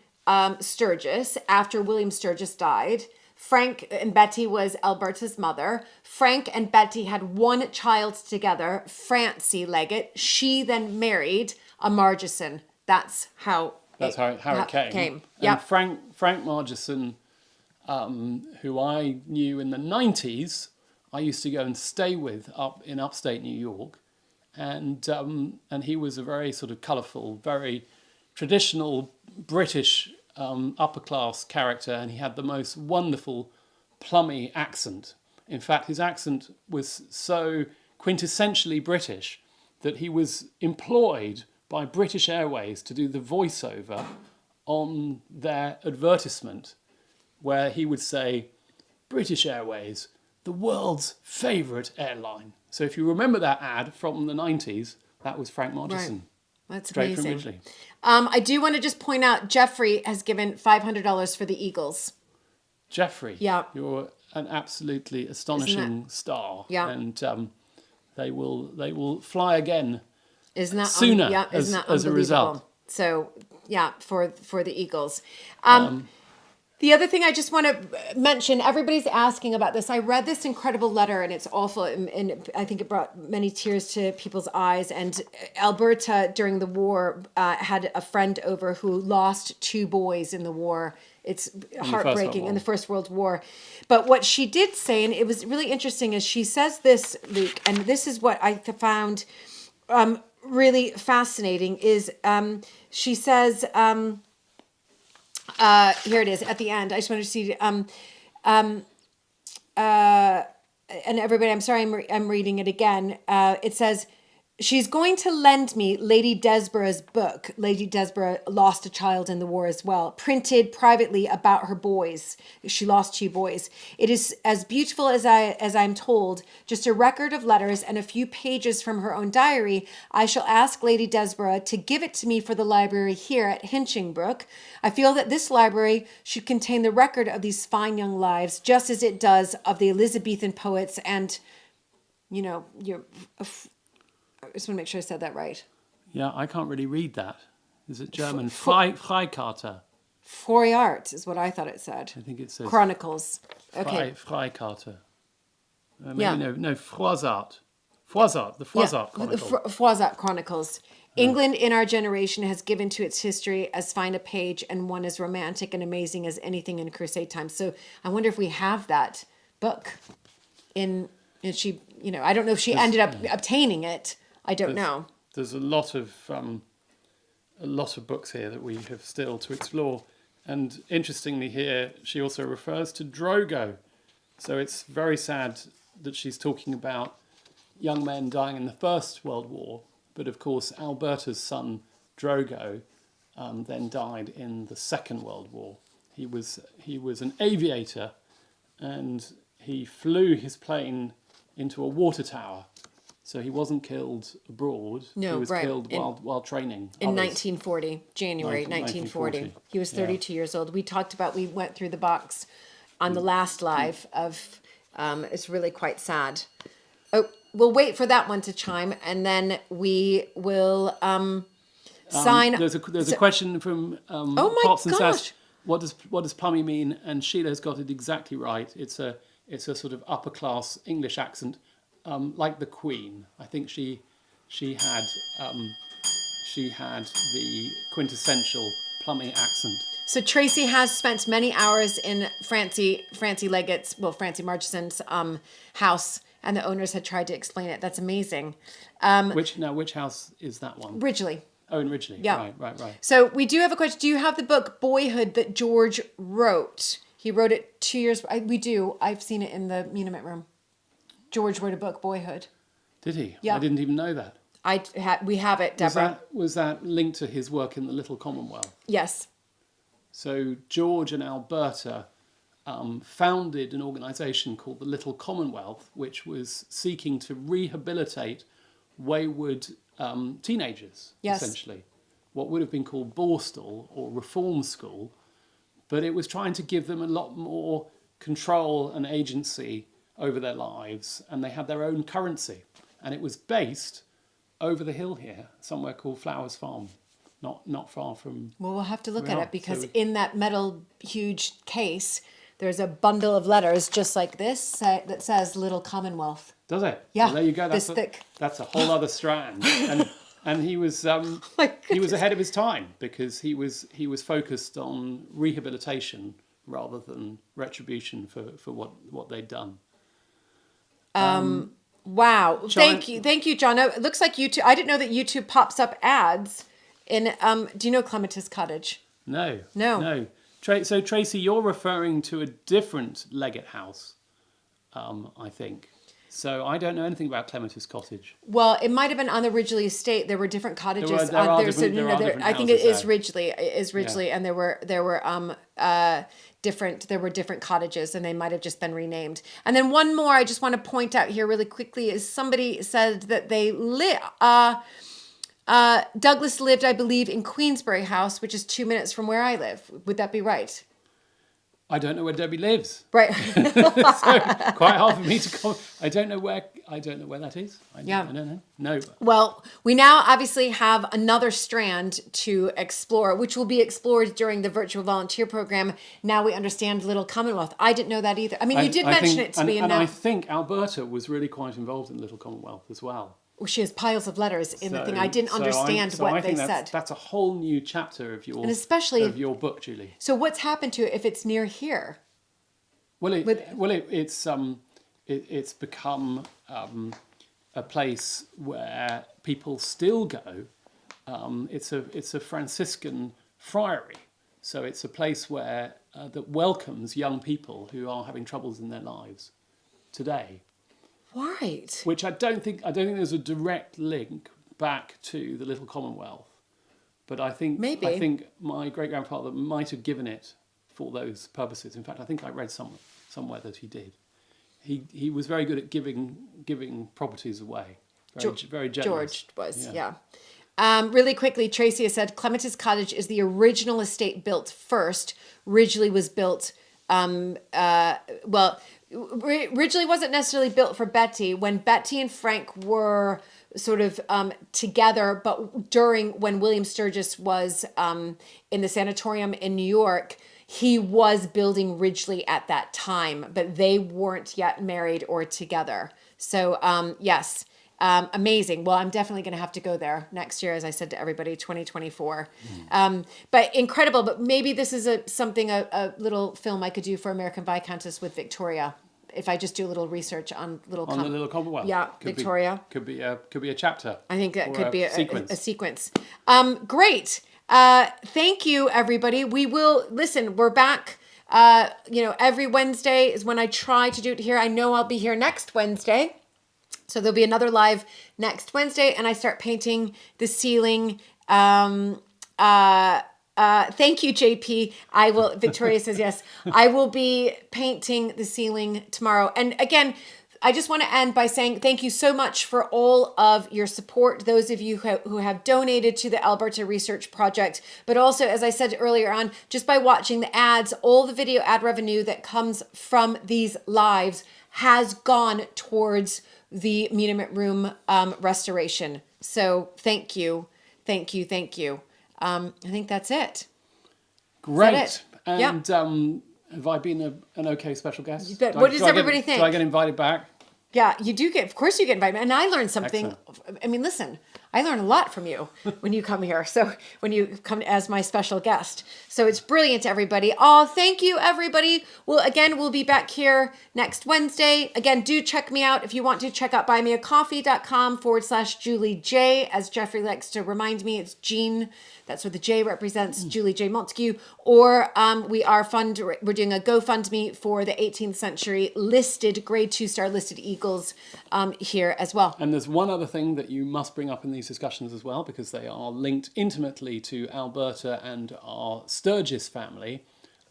Sturges after William Sturges died. Frank and Betty was Alberta's mother. Frank and Betty had one child together, Francie Legate. She then married a Margison. That's how it came. And Frank Margison, who I knew in the 90s, I used to go and stay with up in upstate New York, and he was a very sort of colourful, very traditional British upper class character, and he had the most wonderful plummy accent. In fact, his accent was so quintessentially British that he was employed by British Airways to do the voiceover on their advertisement, where he would say, "British Airways, the world's favourite airline." So if you remember that ad from the 90s, that was Frank Margison. Right. That's straight amazing. From Ridgely. I do want to just point out, Jeffrey has given $500 for the Eagles. Jeffrey, yeah, you're an absolutely astonishing star. Yeah, and they will fly again. Isn't that sooner? Isn't that as a result. So yeah, for the Eagles. The other thing I just want to mention, everybody's asking about this. I read this incredible letter, and it's awful, and I think it brought many tears to people's eyes. And Alberta, during the war, had a friend over who lost 2 boys in the war. It's heartbreaking in the First World War. But what she did say, and it was really interesting, is she says this, Luke, and this is what I found really fascinating, is she says... here it is at the end. I just want to see. And everybody, I'm sorry, I'm reading it again. It says, she's going to lend me Lady Desborough's book. Lady Desborough lost a child in the war as well, printed privately about her boys. She lost 2 boys. It is as beautiful as I'm told, just a record of letters and a few pages from her own diary. I shall ask Lady Desborough to give it to me for the library here at Hinchingbrook. I feel that this library should contain the record of these fine young lives, just as it does of the Elizabethan poets and you know, I just want to make sure I said that right. Yeah, I can't really read that. Is it German? Freikarte. Froyart is what I thought it said. I think it says Chronicles. Okay. Freikarte. Maybe Yeah. no, Froissart. Froissart, the Froissart The Chronicle. Froissart Chronicles. England in our generation has given to its history as fine a page and one as romantic and amazing as anything in Crusade times. So I wonder if we have that book and she, you know, I don't know if she ended up obtaining it. I don't know. There's a lot of books here that we have still to explore. And interestingly here, she also refers to Drogo. So it's very sad that she's talking about young men dying in the First World War. But of course, Alberta's son, Drogo, then died in the Second World War. He was an aviator, and he flew his plane into a water tower. So he wasn't killed abroad. No, he was right. killed while training. In others. 1940, January 1940. He was 32 years old. We went through the box on the last live of, it's really quite sad. Oh, we'll wait for that one to chime, and then we will sign. There's a question from oh my Pops and gosh. Sass. What does plummy mean? And Sheila's got it exactly right. It's a sort of upper class English accent, like the Queen. I think she had the quintessential plummy accent. So Tracy has spent many hours in Francie Marchison's house, and the owners had tried to explain it. That's amazing. Which house is that one? Ridgely. Oh, in Ridgely. Yeah. Right. So we do have a question. Do you have the book Boyhood that George wrote? He wrote it 2 years. We do. I've seen it in the Muniment room. George wrote a book, Boyhood. Did he? Yeah. I didn't even know that. We have it, Deborah. Was that linked to his work in the Little Commonwealth? Yes. So George and Alberta founded an organisation called the Little Commonwealth, which was seeking to rehabilitate wayward teenagers, Yes. essentially. What would have been called Borstal or Reform School, but it was trying to give them a lot more control and agency over their lives, and they had their own currency. And it was based over the hill here, somewhere called Flowers Farm, not far from... Well, we'll have to look at Yeah, it because so- in that metal huge case, there's a bundle of letters just like this that says Little Commonwealth. Does it? Yeah, Well, there you go. this thick. That's a whole other strand. And he was My he was ahead of his time because he was focused on rehabilitation rather than retribution for what they'd done. Wow. Thank you, John. It looks like YouTube. I didn't know that YouTube pops up ads in. Do you know Clematis Cottage? No. No. So Tracy, you're referring to a different Leggett house, I think. So I don't know anything about Clematis Cottage. Well, it might have been on the Ridgely estate. There were different cottages. There are different I think it houses is there. Ridgely. It is Ridgely, Yeah. and there were different cottages, and they might have just been renamed. And then one more I just want to point out here really quickly is somebody said that they Douglas lived, I believe, in Queensbury House, which is 2 minutes from where I live. Would that be right? I don't know where Debbie lives. Right. So quite hard for me to comment. I don't know where that is. I don't know. No. Well, we now obviously have another strand to explore, which will be explored during the virtual volunteer program. Now we understand Little Commonwealth. I didn't know that either. I mean, you did mention it to me. And I think Alberta was really quite involved in Little Commonwealth as well. She has piles of letters in the thing. I didn't understand what they said. That's a whole new chapter of your And especially of your book, Julie. So what's happened to it if it's near here? Well, it's become a place where people still go. It's a Franciscan friary, so it's a place where that welcomes young people who are having troubles in their lives today. Right. Which I don't think there's a direct link back to the Little Commonwealth, but I think my great grandfather might have given it for those purposes. In fact, I think I read somewhere that he did. He was very good at giving properties away. Very generous. George was, yeah. Really quickly, Tracy has said Clematis Cottage is the original estate built first. Ridgely was built. originally wasn't necessarily built for Betty. When Betty and Frank were sort of together, but when William Sturgis was in the sanatorium in New York, he was building Ridgely at that time, but they weren't yet married or together. So yes, amazing. Well, I'm definitely going to have to go there next year, as I said to everybody, 2024. But incredible. But maybe this is a little film I could do for American Viscountess with Victoria. If I just do a little research on the little Commonwealth. Yeah, Victoria. Could be a chapter. I think that could be a sequence. Great. Thank you, everybody. We will listen. We're back. Every Wednesday is when I try to do it here. I know I'll be here next Wednesday. So there'll be another live next Wednesday, and I start painting the ceiling. Thank you, JP. Victoria says yes. I will be painting the ceiling tomorrow. And again, I just want to end by saying thank you so much for all of your support, those of you who have donated to the Alberta Research Project, but also, as I said earlier on, just by watching the ads, all the video ad revenue that comes from these lives has gone towards the Monument Room restoration. So thank you. I think that's it. Great. Is that it? And have I been an okay special guest? What does everybody think? Do I get invited back? Yeah, you do of course you get invited. And I learned something. Excellent. I mean, listen, I learn a lot from you when you come here. So when you come as my special guest. So it's brilliant, everybody. Oh, thank you, everybody. Well, again, we'll be back here next Wednesday. Again, do check me out. If you want to check out buymeacoffee.com/Julie J. As Jeffrey likes to remind me, it's Jean. That's what the J represents, Julie J. Montague. Or we're doing a GoFundMe for the 18th century listed, grade 2-star listed eagles here as well. And there's one other thing that you must bring up in these discussions as well, because they are linked intimately to Alberta and our Sturgis family.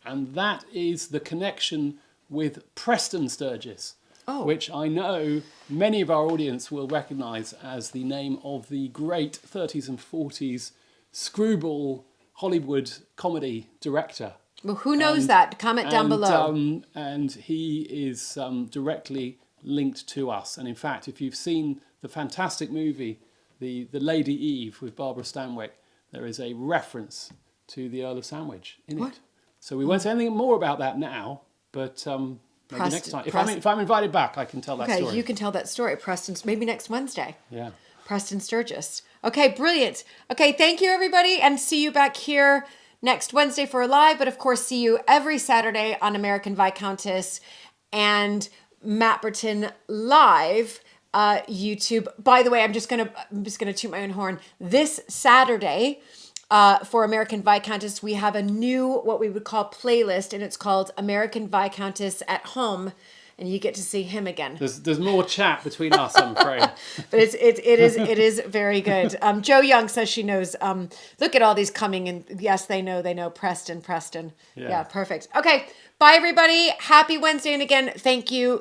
And that is the connection with Preston Sturgis, which I know many of our audience will recognise as the name of the great 30s and 40s screwball Hollywood comedy director. Well, who knows that? Comment down below. And he is directly linked to us. And in fact, if you've seen the fantastic movie, the Lady Eve with Barbara Stanwyck, there is a reference to the Earl of Sandwich in it. So we won't say anything more about that now, but maybe next time. If I'm invited back, I can tell that story. Okay, you can tell that story, Preston. Maybe next Wednesday. Yeah. Preston Sturgis. Okay, brilliant. Okay, thank you, everybody, and see you back here next Wednesday for a live, but of course, see you every Saturday on American Viscountess and Matt Burton Live YouTube. By the way, I'm just gonna toot my own horn. This Saturday, for American Viscountess, we have a new, what we would call playlist, and it's called American Viscountess at Home. And you get to see him again. There's more chat between us, I'm afraid. But it is very good. Joe Young says she knows. Look at all these coming, and yes, they know. Preston. Yeah, perfect. Okay, bye everybody. Happy Wednesday, and again, thank you.